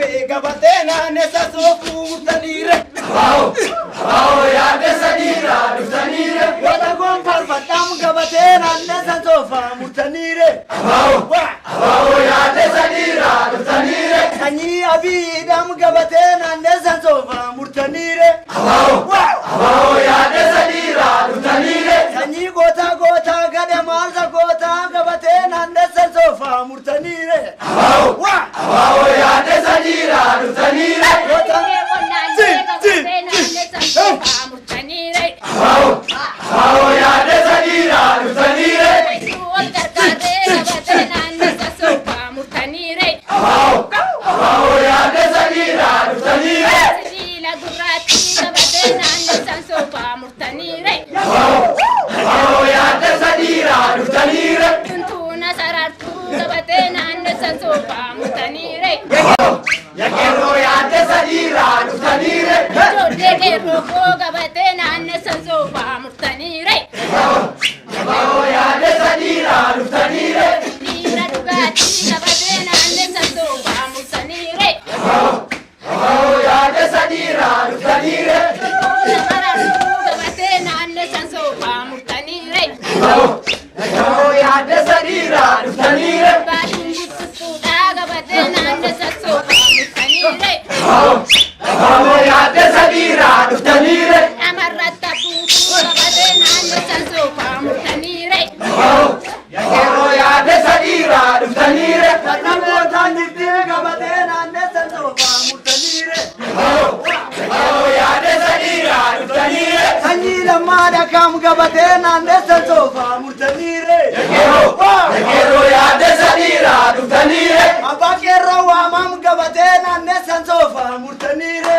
be gabatena nessa sofu tanire ya desanira dusanire wata gon farfatam gabatena nessa sofa mutanire ya desanira dusanire sanyi abi dam gabatena nessa sofa mutanire ya desanira dusanire sanyi gota gota gade marza gota gabatena nessa sofa mutanire ya desanira dusanire ya desanira dusanire ya desanira dusanire ya desanira dusanire ya quiero ya desanira dusanire ya desanira dusanire ya desanira dusanire ya desanira dusanire ya desanira dusanire ya quiero ya desanira dusanire gota nite gabatena nessa sofa mutanire ya desanira dusanire sanyi lamada kam gabatena nessa sofa mutanire quiero ya desanira dusanire abakero wa mam gabatena nessa sofa mutanire